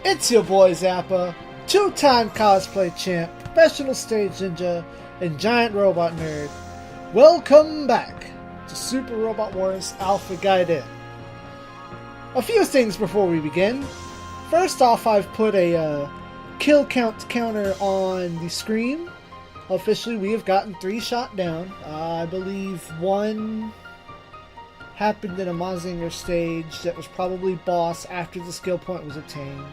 It's your boy Zappa, two-time cosplay champ, professional stage ninja, and giant robot nerd. Welcome back to Super Robot Wars Alpha Gaiden. A few things before we begin. First off, I've put a kill count counter on the screen. Officially, we have gotten 3 shot down. I believe 1 happened in a Mazinger stage that was probably boss after the skill point was attained.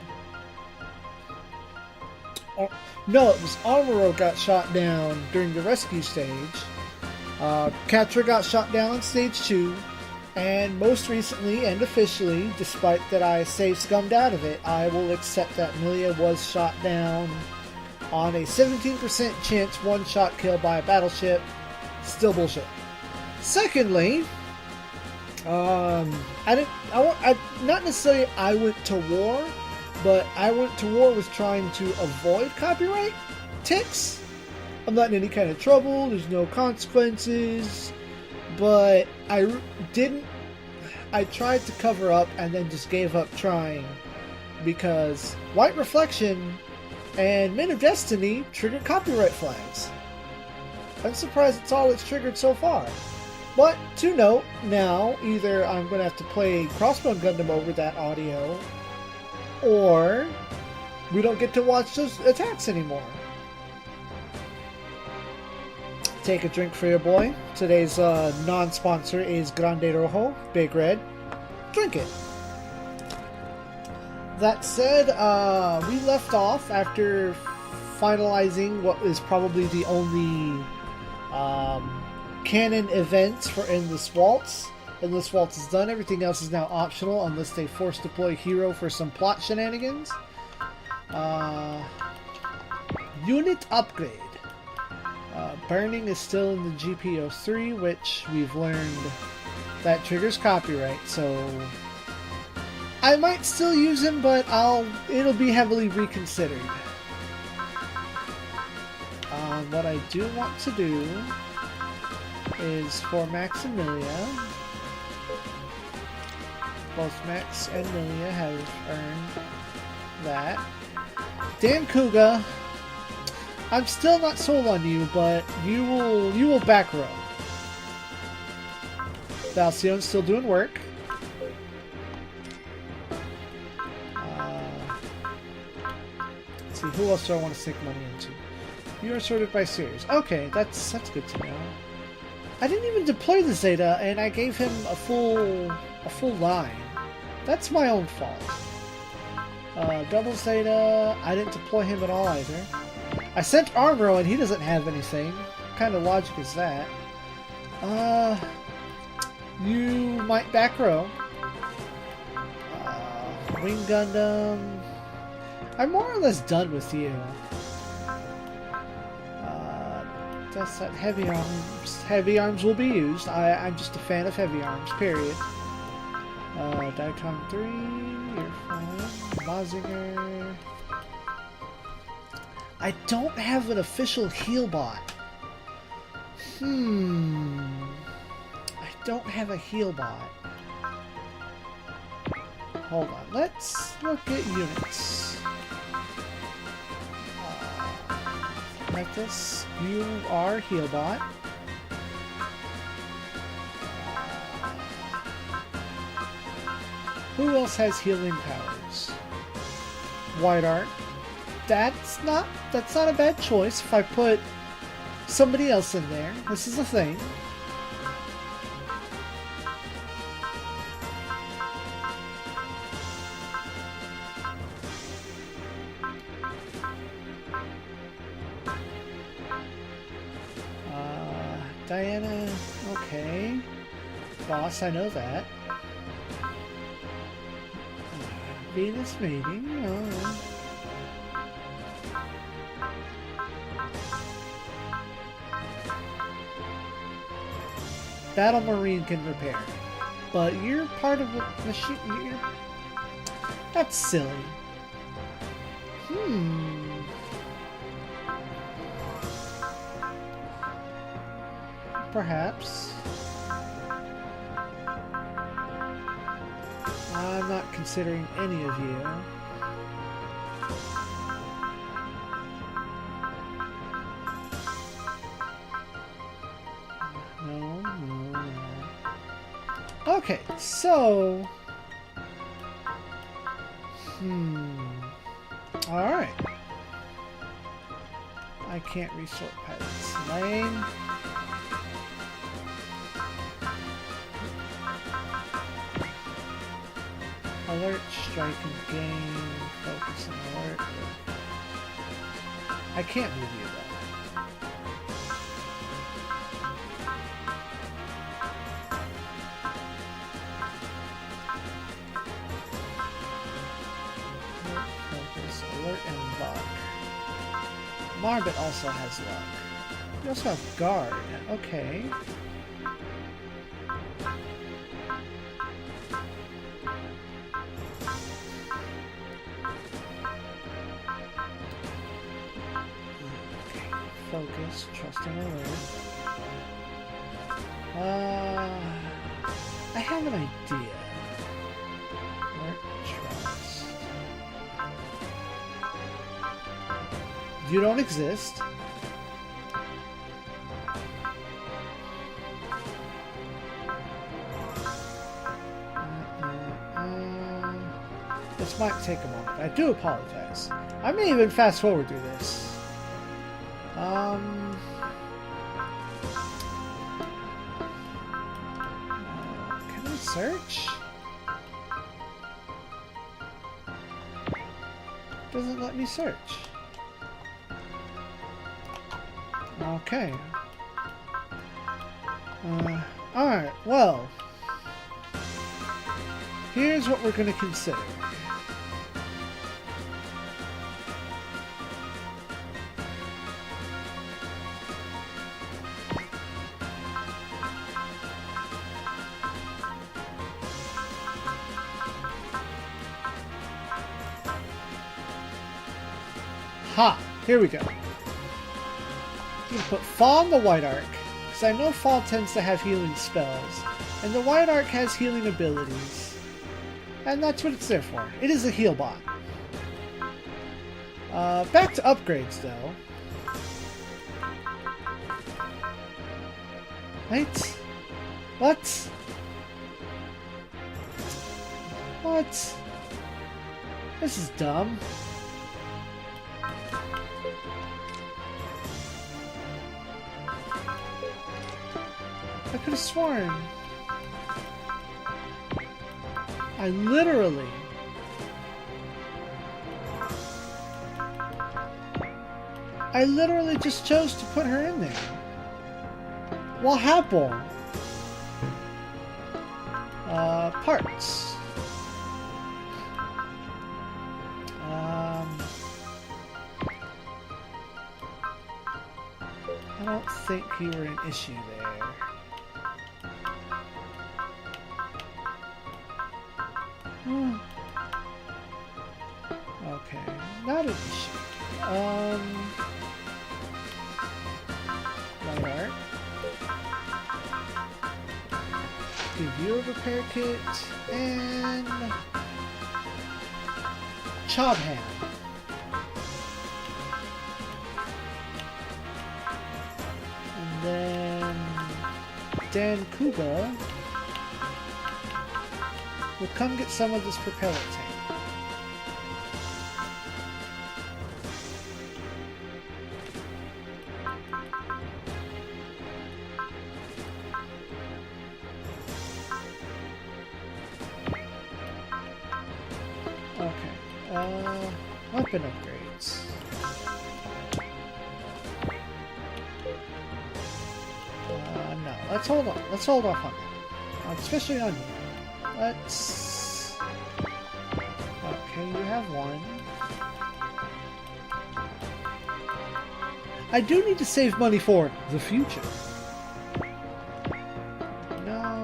No, it was Armoro got shot down during the rescue stage. Katra got shot down on stage 2. And most recently and officially, despite that I save scummed out of it, I will accept that Milia was shot down on a 17% chance one-shot kill by a battleship. Still bullshit. Secondly, not necessarily I went to war, but I went to war with trying to avoid copyright ticks. I'm not in any kind of trouble, there's no consequences, but I tried to cover up and then just gave up trying because White Reflection and Men of Destiny triggered copyright flags. I'm surprised it's all it's triggered so far. But to note, now either I'm going to have to play Crossbone Gundam over that audio, or we don't get to watch those attacks anymore. Take a drink for your boy. Today's non-sponsor is Grande Rojo, Big Red. Drink it. That said, we left off after finalizing what is probably the only canon events for Endless Waltz. Endless Waltz is done. Everything else is now optional unless they force deploy Hero for some plot shenanigans. Unit upgrade. Burning is still in the GPO3, which we've learned that triggers copyright, so I might still use him, but it'll be heavily reconsidered. What I do want to do is for Max and Milia. Both Max and Milia have earned that. Dan Kuga, I'm still not sold on you, but you will back row. ZEON's still doing work. Let's see, who else do I want to sink money into? You are sorted by series. Okay, that's good to know. I didn't even deploy the Zeta, and I gave him a full line. That's my own fault. Double Zeta, I didn't deploy him at all either. I sent Armoro and he doesn't have anything. What kind of logic is that? You might back row. Wing Gundam. I'm more or less done with you. That's that heavy arms. Heavy arms will be used. I'm just a fan of heavy arms, period. Diacon 3, you're fine. Mazinger. I don't have an official heal bot. I don't have a heal bot. Hold on, let's look at units. Like this, you are heal bot. Who else has healing powers? White Art. That's not a bad choice if I put somebody else in there. This is a thing. Diana, okay. Boss, I know that. Venus, maybe. Oh. Battle Marine can repair, but you're part of the machine. That's silly. Perhaps. I'm not considering any of you. No, no, no. Okay, so... Alright. I can't resort pilots. Lane. Alert, strike and gain, focus and alert. I can't review that. Focus, alert, and luck. Marbit also has luck. We also have guard. Okay. Focus, trust and alert. I have an idea. Alert, trust. You don't exist. This might take a moment. I do apologize. I may even fast forward through this. Can I search? Doesn't let me search. Okay. Alright, well. Here's what we're going to consider. Ha! Here we go. I'm going to put Fall on the White Arc, because I know Fall tends to have healing spells, and the White Arc has healing abilities, and that's what it's there for. It is a heal bot. Back to upgrades, though. Wait. What? What? This is dumb. I could have sworn. I literally just chose to put her in there. What happened? Parts. I don't think you were an issue there. Okay, not an issue. Light art. Give you a repair kit and Char hand. And then Dan Kuba will come get some of this propeller tank. Okay. Weapon upgrades. No. Let's hold on. Let's hold off on that. Especially on you. Let's... Okay, you have one. I do need to save money for the future. No.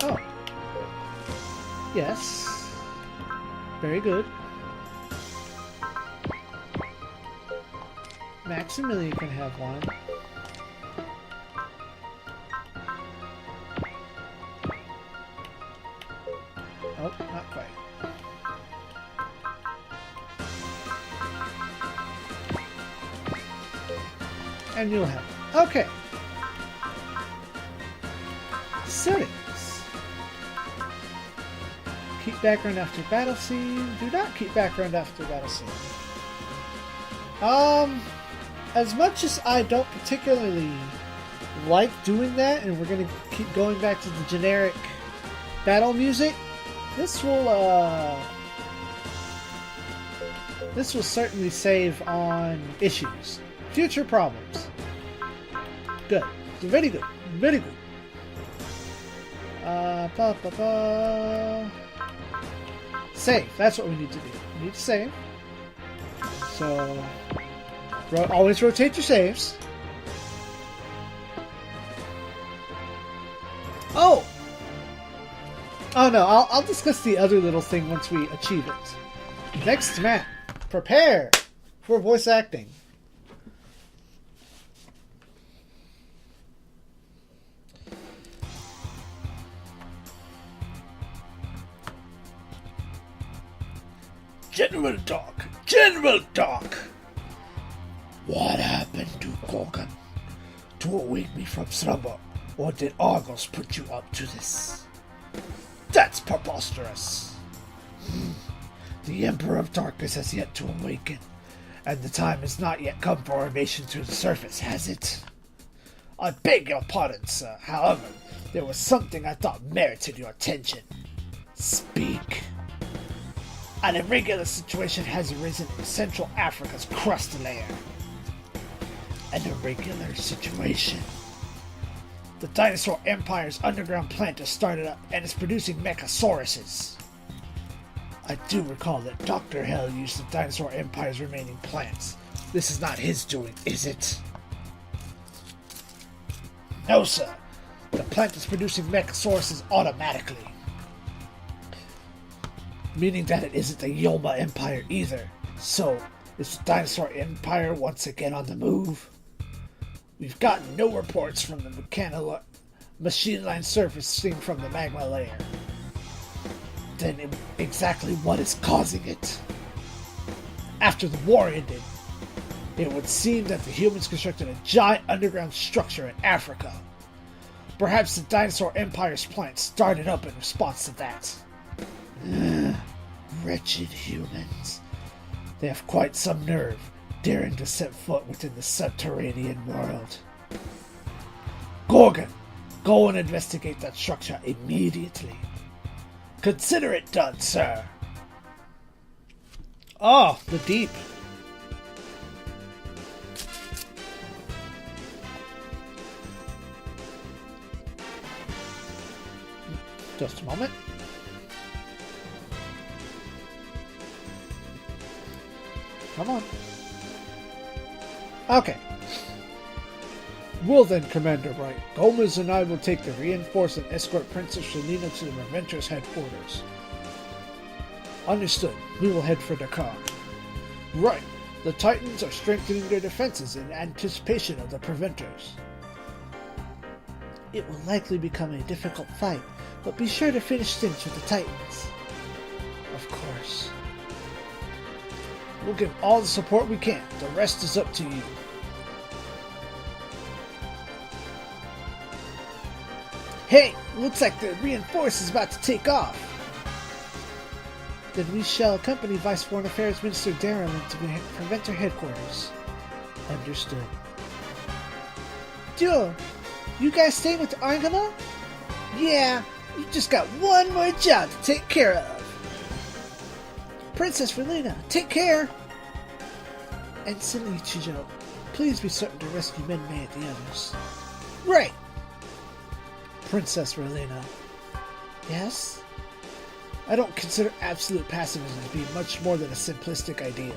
Oh. Yes. Very good. Maximilian can have one. and you'll have it. Okay. Settings. Keep background after battle scene. Do not keep background after battle scene. As much as I don't particularly like doing that, and we're going to keep going back to the generic battle music, this will certainly save on issues. Future problems. Good. Very good. Very good. Save. That's what we need to do. We need to save. So, always rotate your saves. Oh! Oh no, I'll discuss the other little thing once we achieve it. Next map. Prepare for voice acting. General Doc! General Doc! What happened to Gorgon? To awake me from slumber? Or did Argos put you up to this? That's preposterous! The Emperor of Darkness has yet to awaken, and the time has not yet come for our nation to the surface, has it? I beg your pardon, sir. However, there was something I thought merited your attention. Speak. An irregular situation has arisen in Central Africa's crust layer. An irregular situation. The Dinosaur Empire's underground plant has started up and is producing mechasauruses. I do recall that Dr. Hell used the Dinosaur Empire's remaining plants. This is not his doing, is it? No, sir. The plant is producing mechasauruses automatically. Meaning that it isn't the Yoma Empire either. So, is the Dinosaur Empire once again on the move? We've gotten no reports from the machine line surfacing from the magma layer. Then exactly what is causing it? After the war ended, it would seem that the humans constructed a giant underground structure in Africa. Perhaps the Dinosaur Empire's plant started up in response to that. Wretched humans. They have quite some nerve, daring to set foot within the subterranean world. Gorgon, go and investigate that structure immediately. Consider it done, sir. Oh, the deep. Just a moment. Come on. Okay. Well then, Commander Wright, Gomez and I will take the reinforce and escort Princess Shalina to the Preventers' headquarters. Understood. We will head for Dakar. Right. The Titans are strengthening their defenses in anticipation of the Preventers. It will likely become a difficult fight, but be sure to finish things with the Titans. Of course. We'll give all the support we can. The rest is up to you. Hey, looks like the reinforce is about to take off. Then we shall accompany Vice Foreign Affairs Minister Darren to the Preventer headquarters. Understood. Dude, you guys staying with the Argama? Yeah, you just got one more job to take care of. Princess Relina, take care! And Silly Chijo, please be certain to rescue Menmei at the others. Right! Princess Relina. Yes? I don't consider absolute pacifism to be much more than a simplistic idea.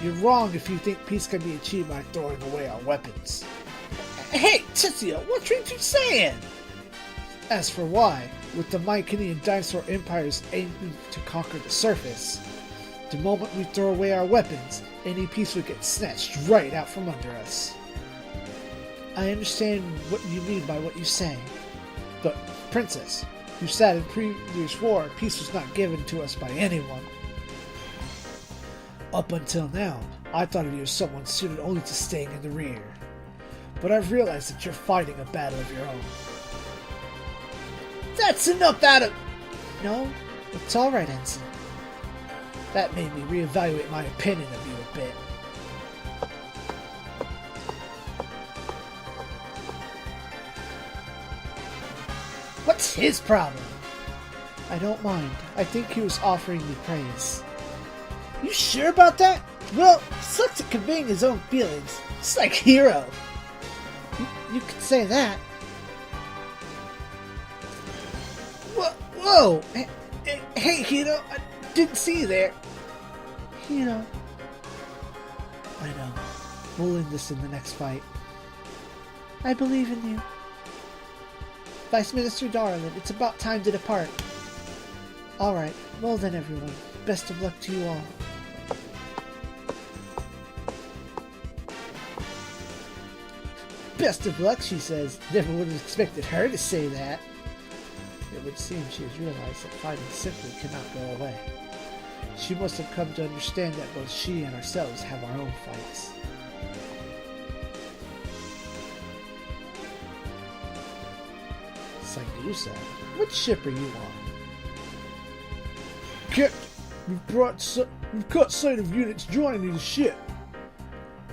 You're wrong if you think peace can be achieved by throwing away our weapons. Hey, Tetsuya, what are you saying? As for why, with the Mycenaean Dinosaur Empires aiming to conquer the surface, the moment we throw away our weapons, any peace will get snatched right out from under us. I understand what you mean by what you say, but, Princess, you said in previous war, peace was not given to us by anyone. Up until now, I thought of you as someone suited only to staying in the rear. But I've realized that you're fighting a battle of your own. That's enough out of... No, it's alright, Ensign. That made me reevaluate my opinion of you a bit. What's his problem? I don't mind. I think he was offering me praise. You sure about that? Well, he sucks at conveying his own feelings. Just like Hero. You could say that. Whoa! Hey, Hiro, I didn't see you there. Hiro. I know. We'll end this in the next fight. I believe in you. Vice Minister Darlin, it's about time to depart. Alright, well then everyone. Best of luck to you all. Best of luck, she says. Never would have expected her to say that. It would seem she has realized that fighting simply cannot go away. She must have come to understand that both she and ourselves have our own fights. Sagusa, what ship are you on? Captain, we've caught sight of units joining the ship.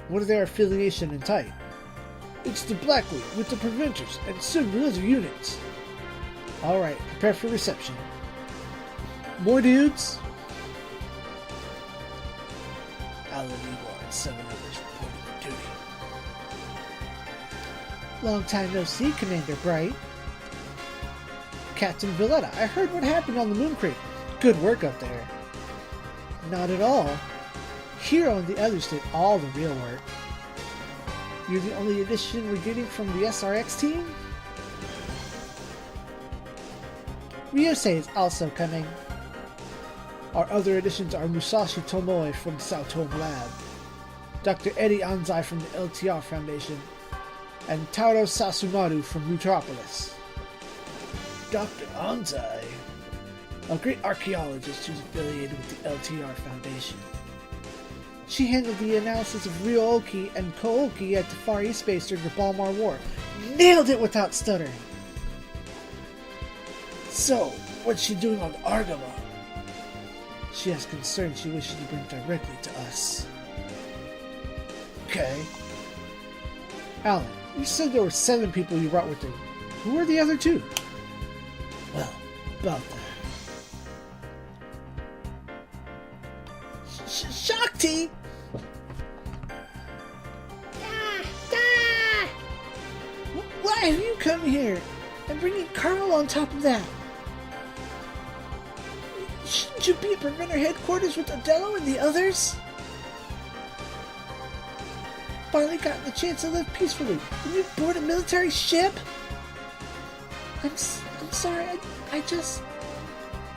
What are their affiliation and type? It's the Blackwood with the Preventers and several other units. Alright, prepare for reception. More dudes? Alan Igor and 7 others reporting for duty. Long time no see, Commander Bright. Captain Valletta, I heard what happened on the Moon Crate. Good work up there. Not at all. Hero and the others did all the real work. You're the only addition we're getting from the SRX team? Ryusei is also coming. Our other additions are Musashi Tomoe from Saotome Lab, Dr. Eddie Anzai from the LTR Foundation, and Taro Sasumaru from Metropolis. Dr. Anzai? A great archaeologist who's affiliated with the LTR Foundation. She handled the analysis of Ryo-Oki and Ko-Oki at the Far East base during the Balmar War. Nailed it without stuttering! So, what's she doing on Argama? She has concerns she wishes to bring directly to us. Okay. Alan, you said there were 7 people you brought with you. Who were the other 2? Well, about that. Shakti! Why have you come here? And bringing Carl on top of that? Shouldn't you be at Preventer headquarters with Odello and the others? Finally gotten the chance to live peacefully, and you board a military ship? I'm sorry, I just...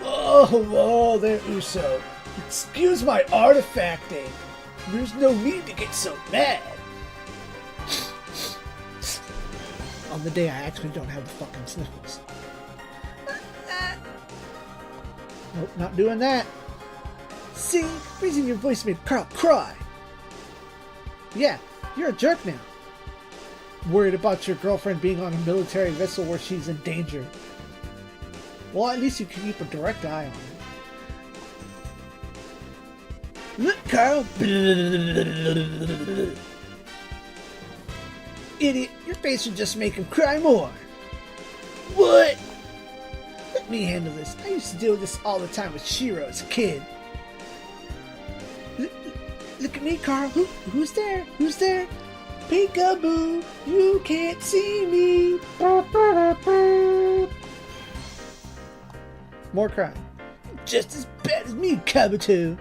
Whoa there, Uso. Excuse my artifacting. There's no need to get so mad. On the day I actually don't have the fucking sniffles. Nope, not doing that. See, raising your voice made Carl cry. Yeah, you're a jerk now. Worried about your girlfriend being on a military vessel where she's in danger. Well, at least you can keep a direct eye on her. Look, Carl! Idiot, your face would just make him cry more. What? Let me handle this. I used to deal with this all the time with Shiro as a kid. Look at me, Carl. Who's there? Who's there? Peekaboo, you can't see me. More crying. Just as bad as me, Kabuto.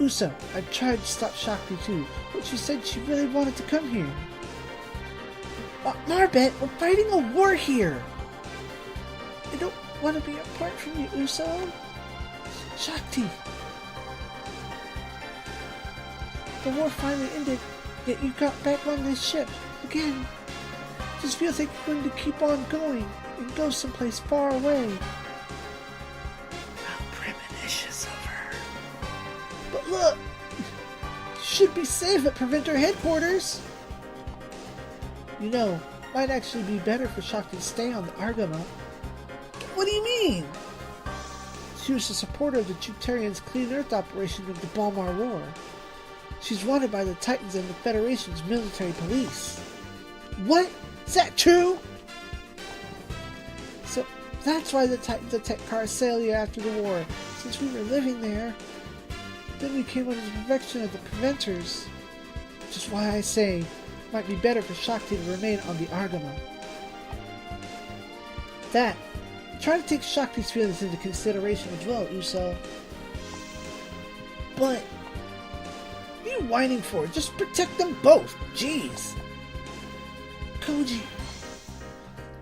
Uso, I tried to stop Shakti too, but she said she really wanted to come here. Marbet, we're fighting a war here. I don't want to be apart from you, Uso. Shakti. The war finally ended, yet you got back on this ship again. Just feels like you're going to keep on going and go someplace far away. How premonitions of her. But look, should be safe at Preventer headquarters. You know, might actually be better for Shakti to stay on the Argama. What do you mean? She was a supporter of the Juterians' Clean Earth operation of the Balmar War. She's wanted by the Titans and the Federation's military police. What? Is that true? So that's why the Titans attacked Carasalia after the war, since we were living there. Then we came under the protection of the Preventers. Which is why I say, it might be better for Shakti to remain on the Argama. Try to take Shakti's feelings into consideration as well, Uso. But, what are you whining for? Just protect them both. Jeez. Koji,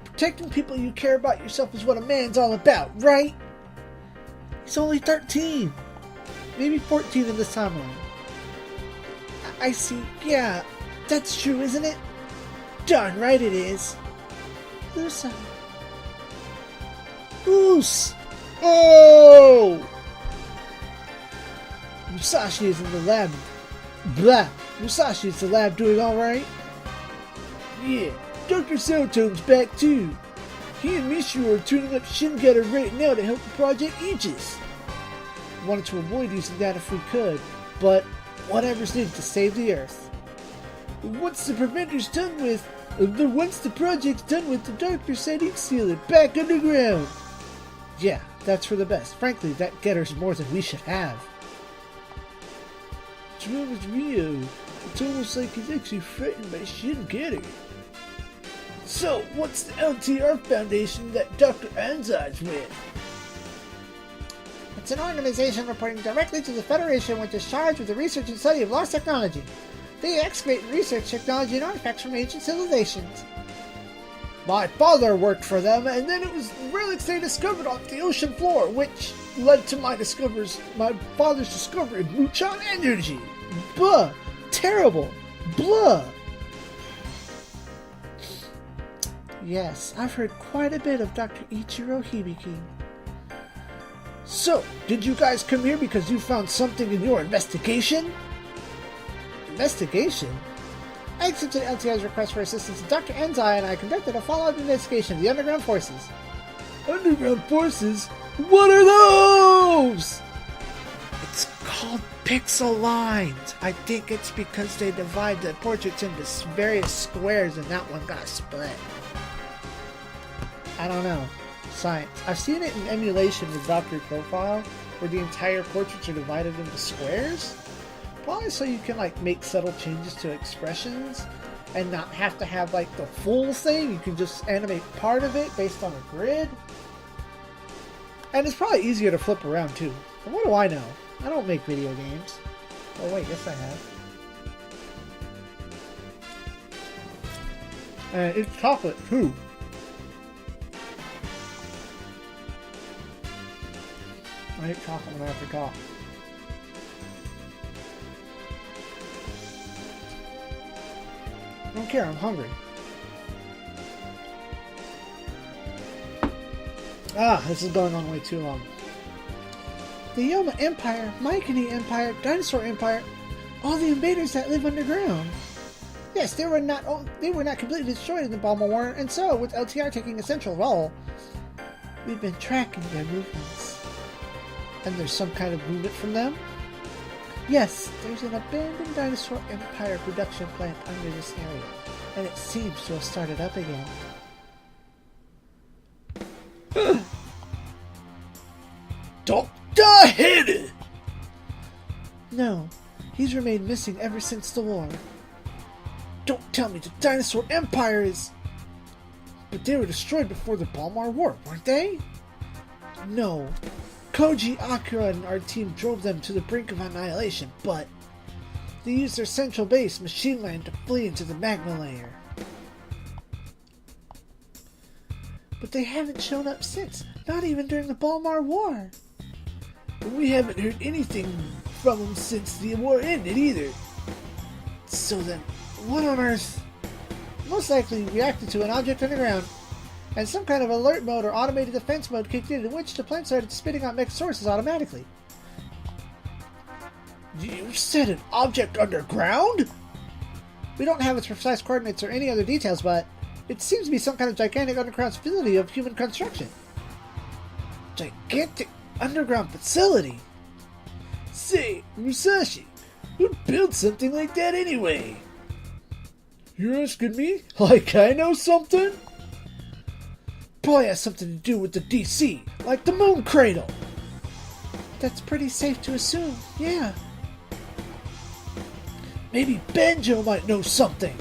protecting people you care about yourself is what a man's all about, right? He's only 13. Maybe 14 in this timeline. I see. Yeah, that's true, isn't it? Darn right it is. Uso. Oos! Oh! Musashi is in the lab. Blah! Musashi is in the lab doing alright? Yeah, Dr. Celltone's back too. He and Mishu are tuning up Shingetter right now to help the Project Aegis. Wanted to avoid using that if we could, but whatever's needed to save the Earth. Once the Preventer's done with, once the project's done with, the Doctor said he'd seal it back underground. Yeah, that's for the best. Frankly, that Getter's more than we should have. What's wrong with Rio? It's almost like he's actually frightened by Shingetter. So, what's the LTR Foundation that Dr. Anzai's with? It's an organization reporting directly to the Federation which is charged with the research and study of lost technology. They excavate and research technology and artifacts from ancient civilizations. My father worked for them, and then it was relics they discovered on the ocean floor, which led to my father's discovery of Muchan energy. Blah! Terrible! Blah! Yes, I've heard quite a bit of Dr. Ichiro Hibiki. So, did you guys come here because you found something in your investigation? Investigation? I accepted LTI's request for assistance, and Dr. Enzai and I conducted a follow-up investigation of the Underground Forces. Underground Forces? What are those? It's called pixel lines. I think it's because they divide the portraits into various squares and that one got split. I don't know. Science. I've seen it in emulation with Valkyrie Profile, where the entire portraits are divided into squares. Probably so you can like make subtle changes to expressions and not have to have like the full thing. You can just animate part of it based on a grid. And it's probably easier to flip around too. But what do I know? I don't make video games. Oh wait, yes I have. And it's chocolate too. I hate chocolate when I have to cough. I don't care, I'm hungry. This is going on way too long. The Yoma Empire, Mycenae Empire, Dinosaur Empire, all the invaders that live underground. Yes, they were not completely destroyed in the Balmar War, and so, with LTR taking a central role, we've been tracking their movements. And there's some kind of movement from them? Yes, there's an abandoned Dinosaur Empire production plant under this area, and it seems to have started up again. Dr. Hidden! No, he's remained missing ever since the war. Don't tell me the Dinosaur Empire is... But they were destroyed before the Balmar War, weren't they? No. Koji, Akira, and our team drove them to the brink of annihilation, but they used their central base, Machine Land, to flee into the magma layer. But they haven't shown up since, not even during the Balmar War. And we haven't heard anything from them since the war ended either. So then, what on earth? Most likely reacted to an object underground, and some kind of alert mode or automated defense mode kicked in which the plant started spitting out mech sources automatically. You said an object underground? We don't have its precise coordinates or any other details, but it seems to be some kind of gigantic underground facility of human construction. Gigantic underground facility? Say, Musashi, who'd build something like that anyway? You're asking me? Like I know something? Probably has something to do with the DC, like the moon cradle. That's pretty safe to assume, yeah. Maybe Banjo might know something.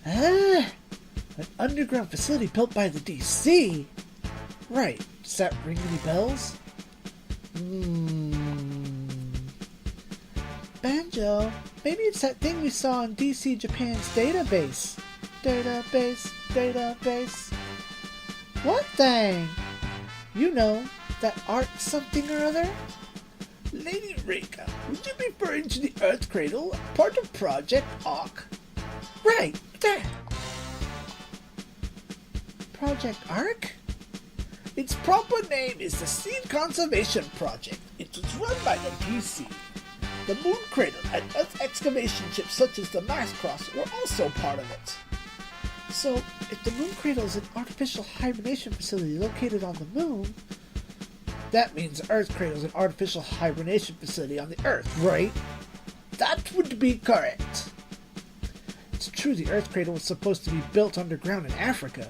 An underground facility built by the DC? Right, does that ring any bells? Banjo, maybe it's that thing we saw in DC Japan's database. Database. What thing? You know, that art something or other? Lady Reika, would you be referring to the Earth Cradle, part of Project Ark? Right, that. Project Ark? Its proper name is the Seed Conservation Project. It was run by the DC. The Moon Cradle and Earth excavation ships such as the Mars Cross were also part of it. So, if the Moon Cradle is an artificial hibernation facility located on the Moon, that means the Earth Cradle is an artificial hibernation facility on the Earth, right? That would be correct. It's true the Earth Cradle was supposed to be built underground in Africa,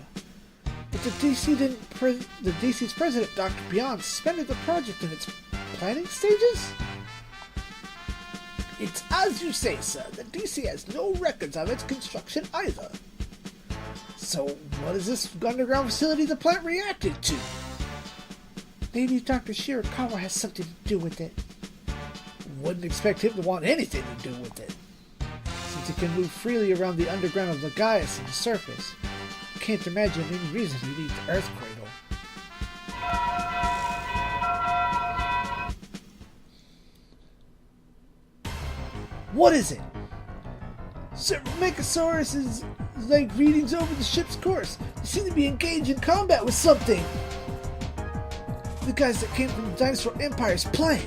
but the DC's president, Dr. Beyond, suspended the project in its planning stages? It's as you say, sir. The DC has no records of its construction either. So, what is this underground facility the plant reacted to? Maybe Dr. Shirakawa has something to do with it. Wouldn't expect him to want anything to do with it. Since he can move freely around the underground of Lagaius and the surface, can't imagine any reason he needs the Earth Cradle. What is it? Several Mechasaurus is like readings over the ship's course. They seem to be engaged in combat with something. The guys that came from the Dinosaur Empire's planet.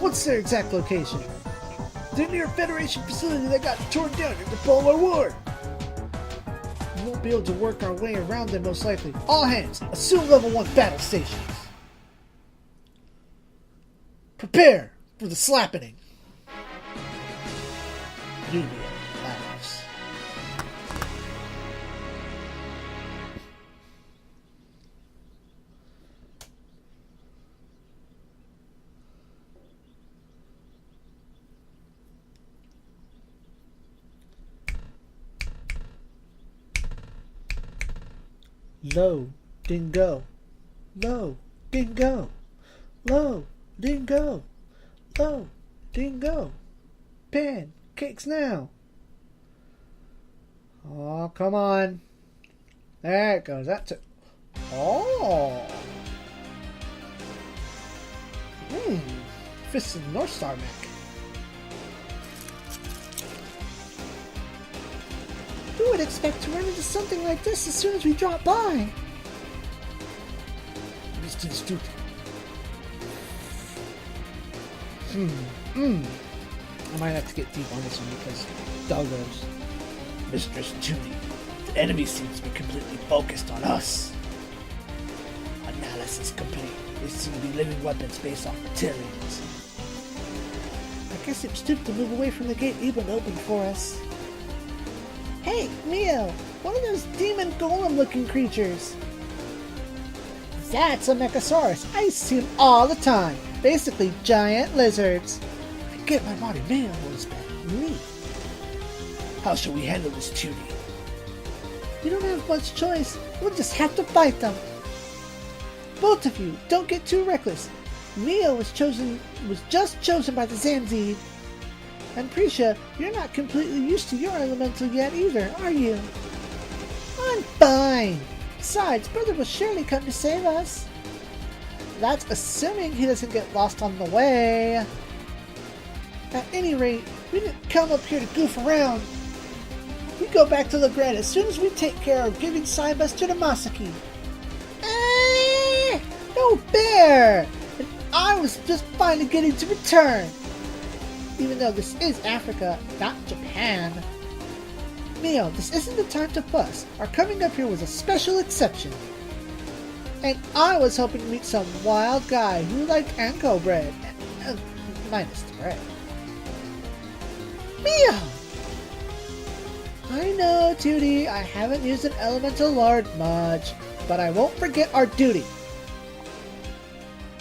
What's their exact location? They're near a Federation facility that got torn down in the Polar War. We won't be able to work our way around them most likely. All hands, assume level 1 battle stations. Prepare for the slappening. Julia laughs. Low, dingo. Low, dingo. Low, dingo. Low, dingo. Pancakes now. Oh, come on. There it goes. That's it. Oh. Fists of the North Star mech. Who would expect to run into something like this as soon as we drop by? Mr. Stupid. I might have to get deep on this one because doggos. Mistress Judy, the enemy seems to be completely focused on us. Analysis complete. They seem to be living weapons based off materials. I guess it was stupid to move away from the gate even opened for us. Hey, Mio! One of those demon golem-looking creatures! That's a Mechasaurus! I see them all the time! Basically, giant lizards! I get my body man was back. Me! How shall we handle this, Judy? We don't have much choice. We'll just have to fight them. Both of you, don't get too reckless. Mio was just chosen by the Zanzied. And Prisha, you're not completely used to your elemental yet either, are you? I'm fine. Besides, Brother will surely come to save us. That's assuming he doesn't get lost on the way. At any rate, we didn't come up here to goof around. We go back to Legrand as soon as we take care of giving Cybus to the Masaki. No fair! And I was just finally getting to return. Even though this is Africa, not Japan. Mio, this isn't the time to fuss. Our coming up here was a special exception. And I was hoping to meet some wild guy who liked Anko bread. Minus the bread. Mio! I know, Tootie, I haven't used an elemental lord much, but I won't forget our duty.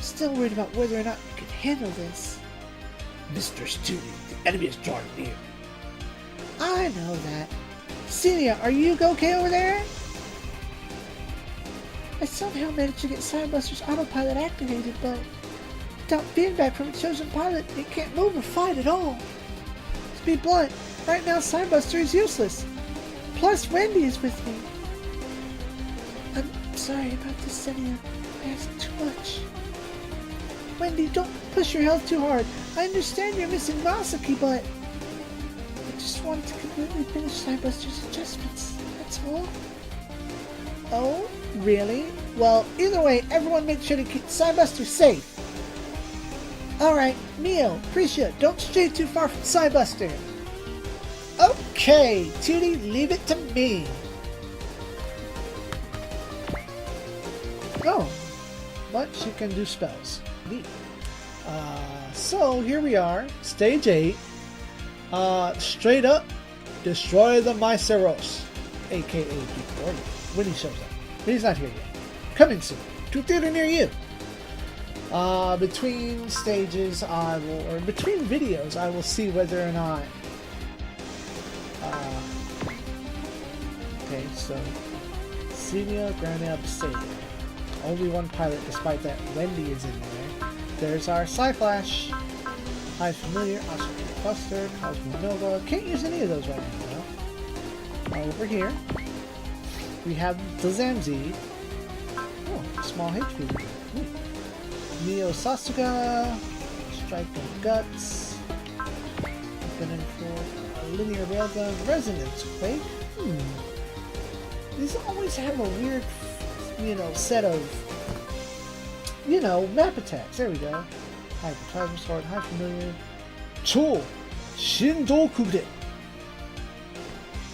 Still worried about whether or not you can handle this. Mr. Tootie, the enemy is drawing near. I know that. Celia, are you okay over there? I somehow managed to get Sidebuster's autopilot activated, but without feedback from its chosen pilot, it can't move or fight at all. To be blunt, right now Sidebuster is useless. Plus, Wendy is with me. I'm sorry about this, Celia. I asked too much. Wendy, don't push your health too hard. I understand you're missing Masaki, but I just wanted to completely finish Sidebuster's adjustments. That's all. Oh, really? Well, either way, everyone make sure to keep Sidebuster safe. Alright, Mio, Prisha, don't stray too far from Sidebuster. Okay, Tootie, leave it to me. Oh, but she can do spells. Neat. So here we are, stage 8. Straight up, destroy the Myceros, aka P40, when he shows up. But he's not here yet. Coming soon to a theater near you. Between stages, or between videos, I will see whether or not. Okay, so Celia, Granab, Sega. Only one pilot, despite that Wendy is in there. There's our Psyflash, High Familiar, Ostrich Buster, Cosmo Nova. Can't use any of those right now, though. Over here, we have the Zamzi. Oh, small HP. Neo Sasuga, Strike and Guts, Weapon and for a Linear Railgun, Resonance Quake. These always have a weird, set of, map attacks. There we go. High Plasma Sword, High Familiar, Cho Shindokude.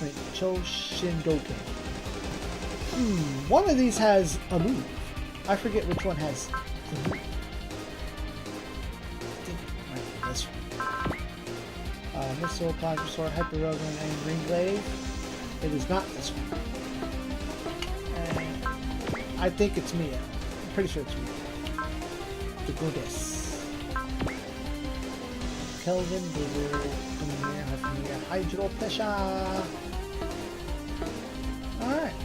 Wait, Cho Shindoken. One of these has a move. I forget which one has the move. This one. Missile, Plasma Sword, Hyper Rogan, and Green Glaive. It is not this one. And I think it's Mia. I'm pretty sure it's Mia. The Goddess. Kelvin, Blizzard, Hypermere, Hydro Pesha. Alright.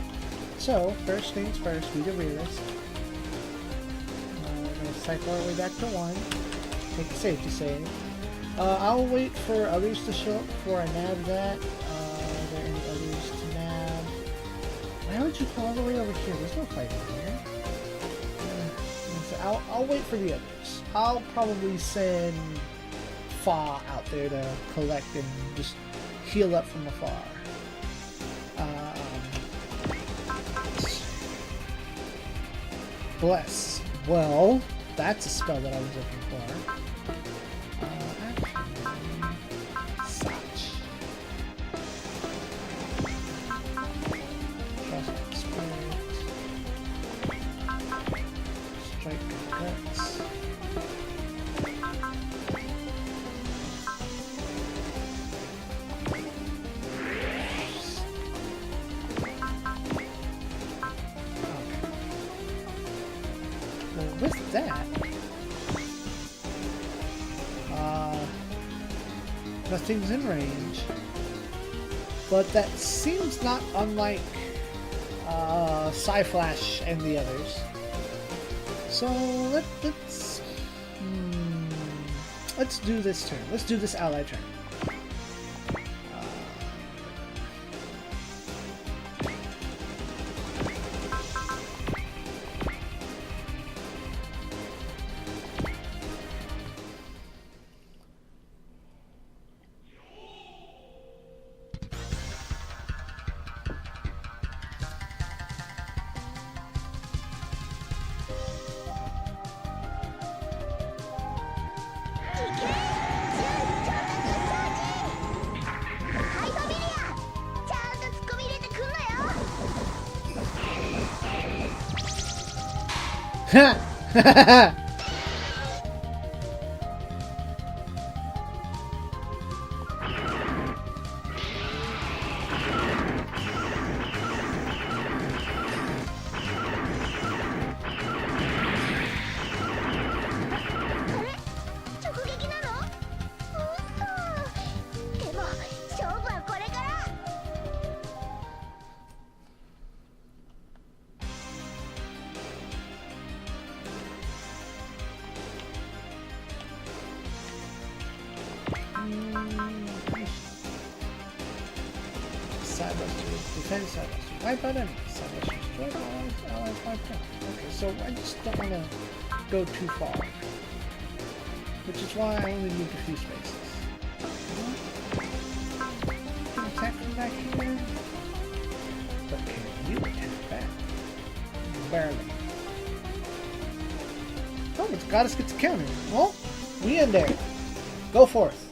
So, first things first, we the realist. We're going to cycle our way back to 1. Take a safety save. I'll wait for others to show up before I nab that. Are there any others to nab? Why would you go all the way over here? There's no fighting here. So I'll wait for the others. I'll probably send Fa out there to collect and just heal up from afar. Bless. Well, that's a spell that I was looking for. Such. Trust Spirit. Strike Guts. With that, nothing's in range, but that seems not unlike Psyflash and the others. So let's do this turn. Let's do this ally turn. Ha! Ha ha ha! Side busters, defend side busters, wipe out enemies, side busters, destroy allies wiped out. Okay, so I just don't want to go too far, which is why I only moved a few spaces. Can attack from back here, but can you attack back? Barely. Oh, it's Goddess gets a counter. Well, we in there. Go forth.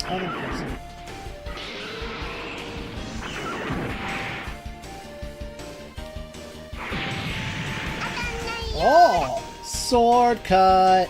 Unimpressive. Oh! Sword cut!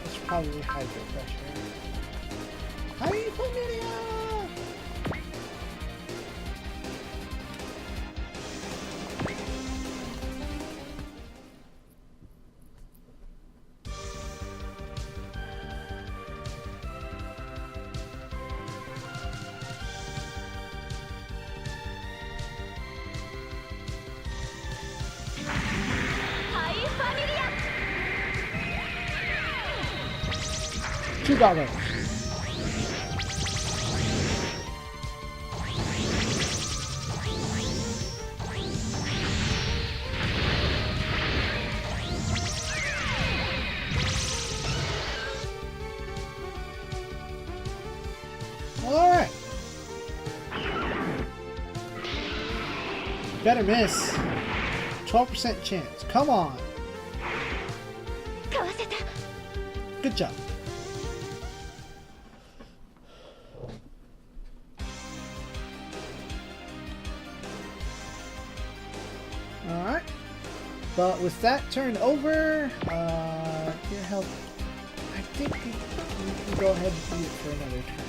It's probably hydro pressure. Hypomedia! $2. All right. Better miss. 12% chance. Come on. Good job. Alright. But with that turn over, your health, I think you can go ahead and beat it for another turn.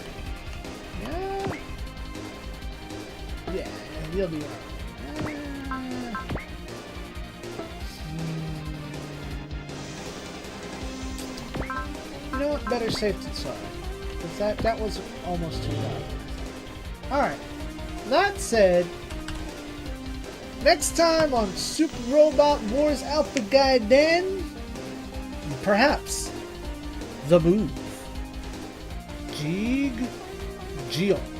Yeah? Yeah, you'll be alright. You know what? Better safe than sorry. Because that was almost too loud. Alright. That said, next time on Super Robot Wars Alpha Gaiden, perhaps the move. ZEON.